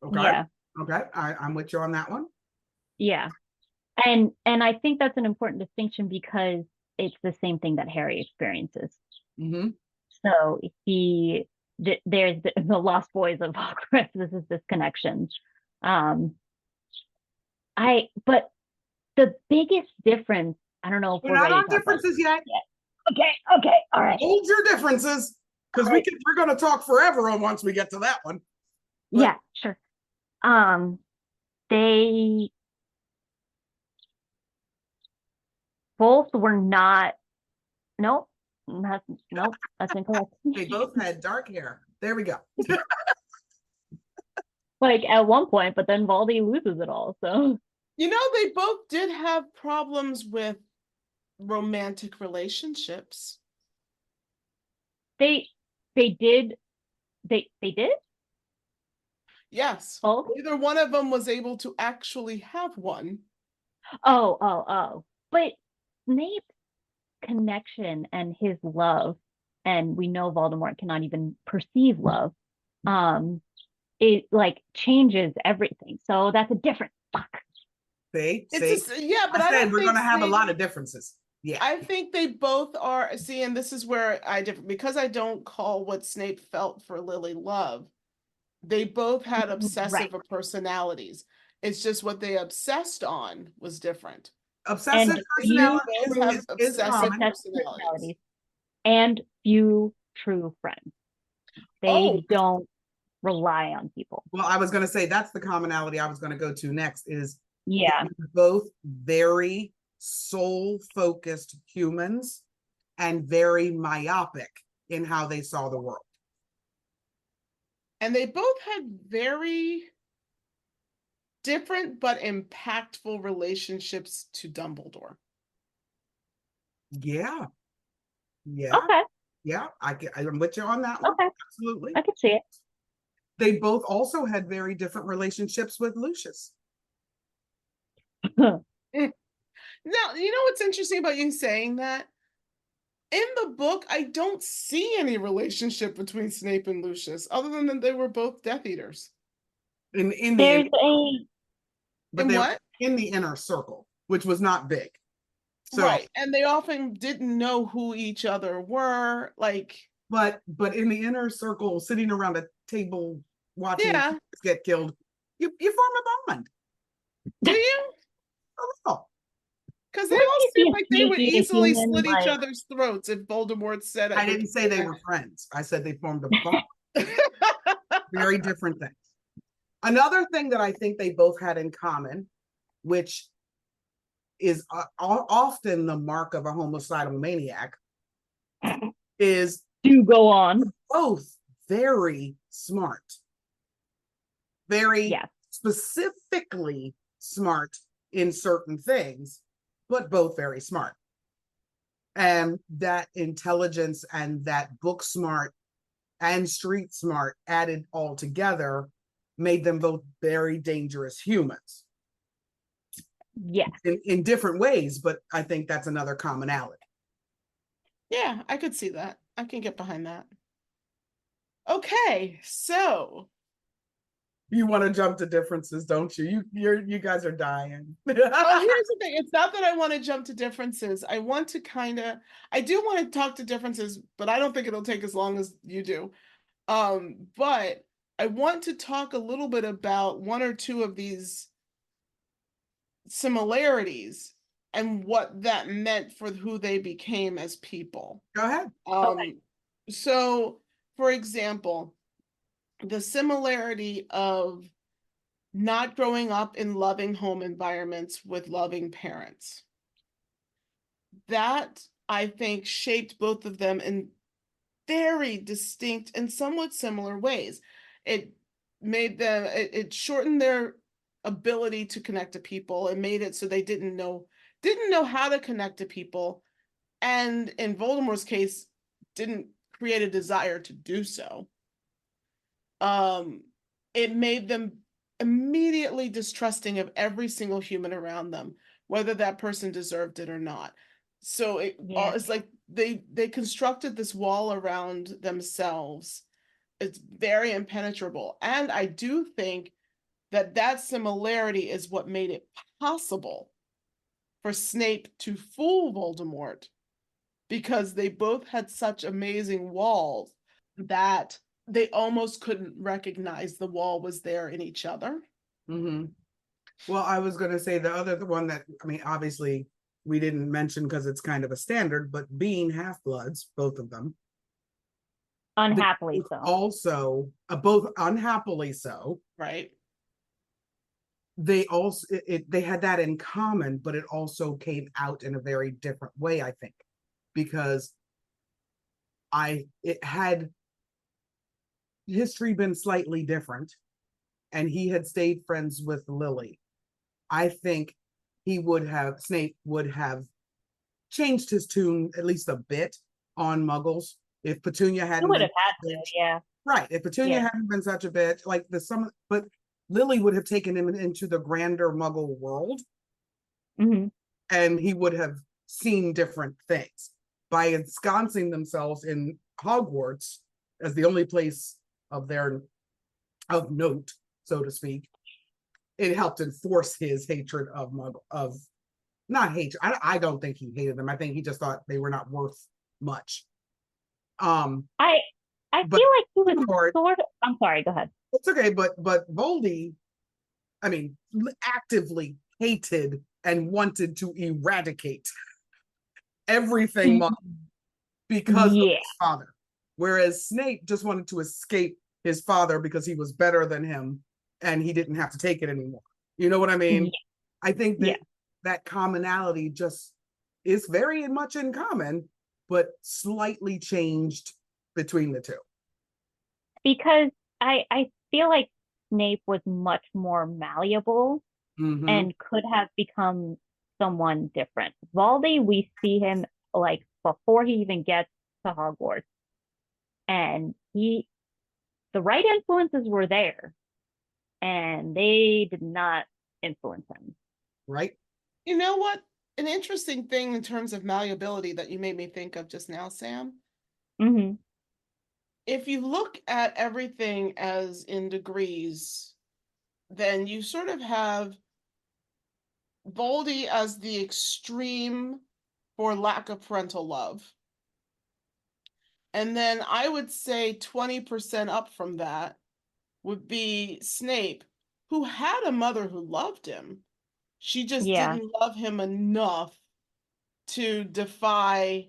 Okay. Yeah, Okay. I'm with you on that one. yeah. And I think that's an important distinction because it's the same thing that Harry experiences. Hmm. So there's the Lost Boys of Hogwarts. This is this connection. Um, but the biggest difference, I don't know if We're we're not ready on to talk about differences yet. it yet. Okay, okay, all right. Hold your differences because All right. we're going to talk forever on once we get to that one. But Yeah, sure. Um, they both were not, nope, nope, that's incorrect. they both had dark hair. There we go. Like at one point, but then Valdi loses it all. So They both did have problems with romantic relationships. they they did they did Yes. both. Neither one of them was able to actually have one. Oh. But Snape's connection and his love, and we know Voldemort cannot even perceive love. Um, it like changes everything. So that's a different fuck. Yeah, but I I said don't we're going think to have a Snape, lot of differences. Yeah. I think they both are. See, and this is where I differ because I don't call what Snape felt for Lily love. They both had Right. obsessive personalities. It's just what they obsessed on was different. Obsessive And They few personality both true have is obsessive common. obsessive personalities. personalities and few true friends. Oh, They don't rely on people. Well, I was going to say that's the commonality I was going to go to next is Yeah. both very soul focused humans and very myopic in how they saw the world. and they both had very different but impactful relationships to Dumbledore. Yeah. Yeah. Okay. Yeah. I'm with you on that one. Okay. Absolutely. I can see it. They both also had very different relationships with Lucius. Now, you know what's interesting about you saying that? In the book, I don't see any relationship between Snape and Lucius, other than that they were both Death Eaters. In the There's a but In they were what? in the inner circle, which was not big. So, Right. And they often didn't know who each other were. Like, but in the inner circle, sitting around a table watching yeah. get killed, you form a bond. Do you? A little. Because they wouldn't all you seem be a like they would sneaky easily human slit each like other's throats if Voldemort said I it. didn't say they were friends. I said they formed a bond. Very different things. Another thing that I think they both had in common, which is often the mark of a homicidal maniac, is do go on? both very smart, very Yeah. specifically smart in certain things, but both very smart. And that intelligence and that book smart and street smart added all together made them both very dangerous humans Yes. in different ways, but I think that's another commonality. Yeah, I could see that. I can get behind that. Okay, so You want to jump to differences, don't you? You guys are dying. here's the thing. It's not that I want to jump to differences. I want to I do want to talk to differences, but I don't think it'll take as long as you do. But I want to talk a little bit about one or two of these similarities and what that meant for who they became as people. Go ahead. Okay. So for example, the similarity of not growing up in loving home environments with loving parents. That, I think, shaped both of them in very distinct and somewhat similar ways. It it shortened their ability to connect to people and made it so they didn't know how to connect to people. And in Voldemort's case, didn't create a desire to do so. Um, it made them immediately distrusting of every single human around them, whether that person deserved it or not. So Yeah. it's like they constructed this wall around themselves. It's very impenetrable. And I do think that similarity is what made it possible for Snape to fool Voldemort, because they both had such amazing walls that they almost couldn't recognize the wall was there in each other. Mm-hmm. Well, I was going to say the other one that, I mean, obviously we didn't mention because it's kind of a standard, but being half-bloods, both of them. Unhappily so. Also, both unhappily so. Right. They also, they had that in common, but it also came out in a very different way, I think, because it had history been slightly different and he had stayed friends with Lily, I think Snape would have changed his tune at least a bit on Muggles if Petunia He hadn't would been have had to, yeah. right. If Petunia Yeah. hadn't been such a bitch, like but Lily would have taken him into the grander Muggle world, Mm-hmm. and he would have seen different things. By ensconcing themselves in Hogwarts as the only place of note, so to speak, it helped enforce his hatred of Muggle, of not hatred. I don't think he hated them. I think he just thought they were not worth much. I feel like he was sort of, I'm sorry, go ahead. It's okay, but Voldy, I mean, actively hated and wanted to eradicate everything because of his father. Whereas Snape just wanted to escape his father because he was better than him and he didn't have to take it anymore. You know what I mean? Yeah. I think that commonality just is very much in common, but slightly changed between the two. Because I feel like Snape was much more malleable and could have become someone different. Voldy, we see him like before he even gets to Hogwarts, and the right influences were there, and they did not influence him. Right. You know what? An interesting thing in terms of malleability that you made me think of just now, Sam. Mm-hmm. If you look at everything as in degrees, then you sort of have Voldy as the extreme for lack of parental love. And then I would say 20% up from that would be Snape, who had a mother who loved him. She just didn't love him enough to defy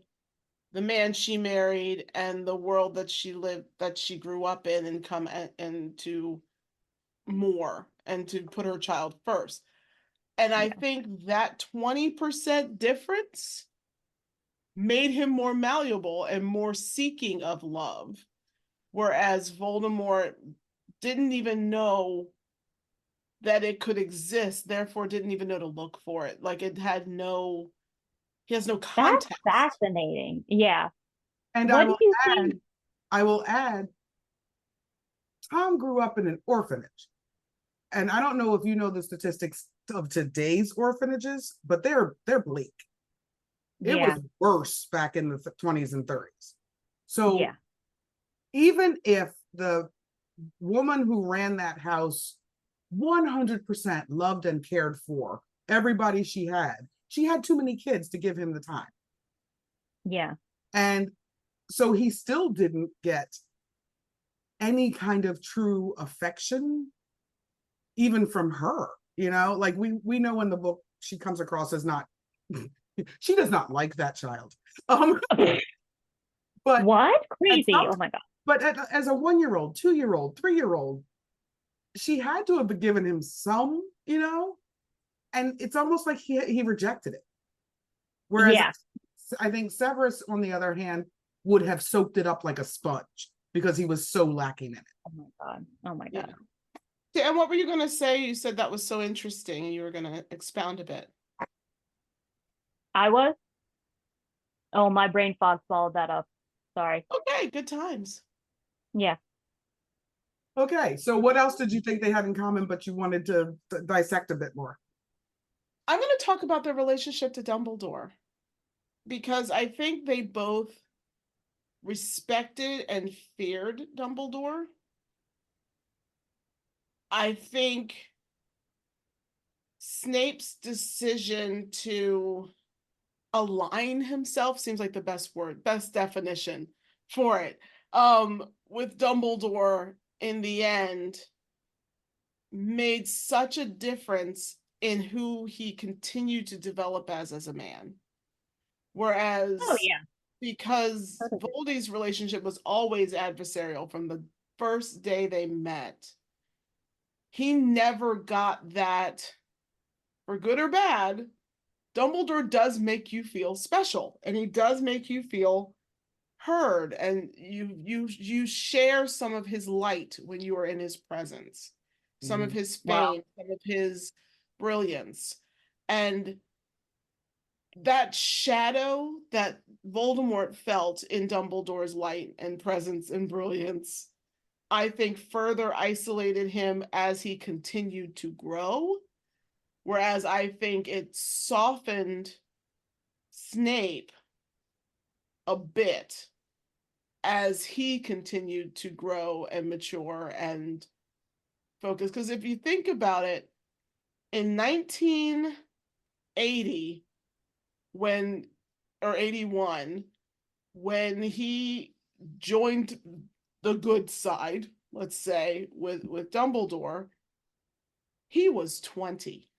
the man she married and the world that she lived, that she grew up in, and come into more and to put her child first. And I think that 20% difference made him more malleable and more seeking of love. Whereas Voldemort didn't even know that it could exist, therefore didn't even know to look for it. Like he has no context. That's fascinating. Yeah. And what do you I think? will add, Tom grew up in an orphanage. And I don't know if you know the statistics of today's orphanages, but they're bleak. It was worse back in the 20s and 30s. So even if the woman who ran that house 100% loved and cared for everybody she had too many kids to give him the time. Yeah. And so he still didn't get any kind of true affection, even from her, you know, like we know in the book she comes across as not, she does not like that child. But what? Crazy. Oh my God. But as a 1-year-old, 2-year-old, 3-year-old, she had to have given him some, you know, and it's almost like he rejected it. Whereas I think Severus, on the other hand, would have soaked it up like a sponge because he was so lacking in it. Oh my God. Oh my God. Yeah. And what were you going to say? You said that was so interesting and you were going to expound a bit. I was? Oh, my brain fog swallowed that up. Sorry. Okay, good times. Yeah. Okay, so what else did you think they had in common, but you wanted to dissect a bit more? I'm going to talk about their relationship to Dumbledore, because I think they both respected and feared Dumbledore. I think Snape's decision to align himself seems like the best word, best definition for it, with Dumbledore in the end made such a difference in who he continued to develop as a man. Whereas, Oh yeah. because Totally. Voldy's relationship was always adversarial from the first day they met, he never got that, for good or bad. Dumbledore does make you feel special, and he does make you feel heard, and you share some of his light when you are in his presence, some of his Wow. fame, some of his brilliance. And that shadow that Voldemort felt in Dumbledore's light and presence and brilliance, I think further isolated him as he continued to grow. Whereas I think it softened Snape a bit as he continued to grow and mature and focus. Because if you think about it, in 1980, or 81, when he joined the good side, let's say, with Dumbledore, he was 20.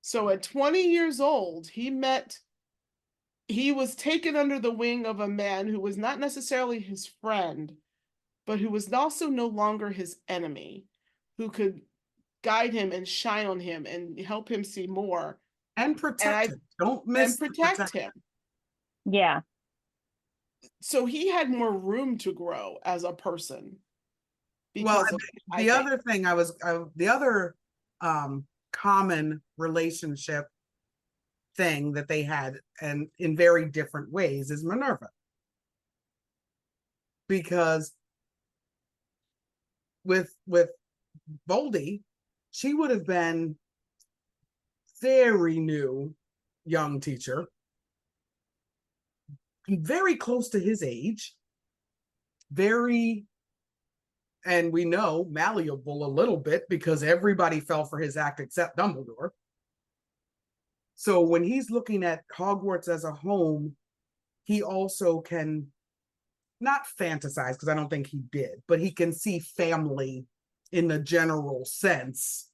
So at 20 years old, he was taken under the wing of a man who was not necessarily his friend, but who was also no longer his enemy, who could guide him and shine on him and help him see more. And protect him. Don't miss and protect him. Yeah. So he had more room to grow as a person. Well, Because the other thing the other common relationship thing that they had, and in very different ways, is Minerva. Because with Voldy, she would have been very new young teacher, very close to his age, very, and we know, malleable a little bit because everybody fell for his act except Dumbledore. So when he's looking at Hogwarts as a home, he also can not fantasize, because I don't think he did, but he can see family in the general sense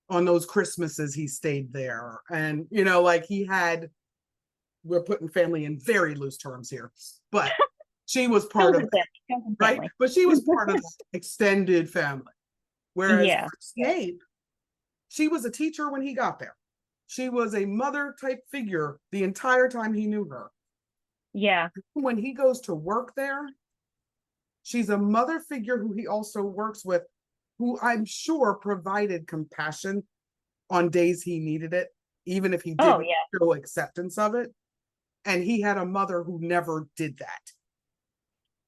on those Christmases he stayed there. And, like we're putting family in very loose terms here, but she was part of it, right? But she was part of the extended family. Whereas for Snape, she was a teacher when he got there. She was a mother type figure the entire time he knew her. Yeah. When he goes to work there, she's a mother figure who he also works with, who I'm sure provided compassion on days he needed it, even if he didn't show acceptance of it. And he had a mother who never did that.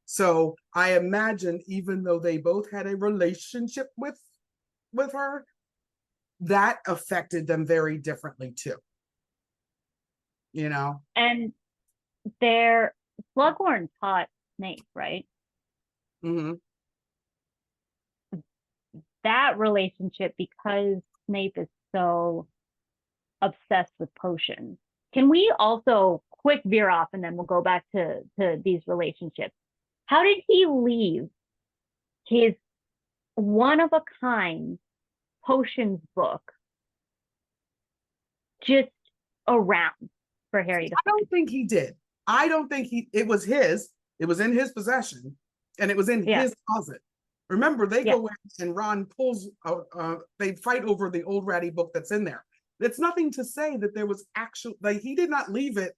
So I imagine, even though they both had a relationship with her, that affected them very differently too. And Slughorn taught Snape, right? Mm-hmm. That relationship, because Snape is so obsessed with potions. Can we also quick veer off, and then we'll go back to these relationships? How did he leave his one-of-a-kind potions book just around for Harry to find? I don't think he did. I don't think it was his. It was in his possession, and it was in his closet. Remember, they go in and Ron pulls, they fight over the old ratty book that's in there. It's nothing to say that there was he did not leave it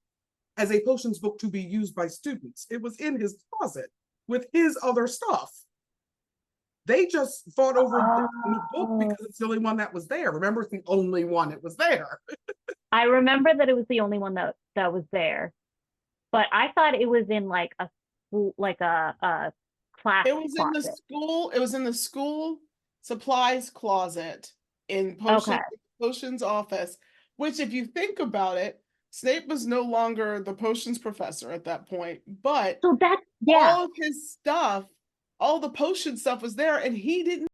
as a potions book to be used by students. It was in his closet with his other stuff. They just fought over the book because it's the only one that was there. Remember, it's the only one that was there. I remember that it was the only one that was there, but I thought it was in like a class. It was closet. in the school. It was in the school supplies closet in Potions office. Which, if you think about it, Snape was no longer the potions professor at that point. But so that's all of his stuff, all the potion stuff was there, and he didn't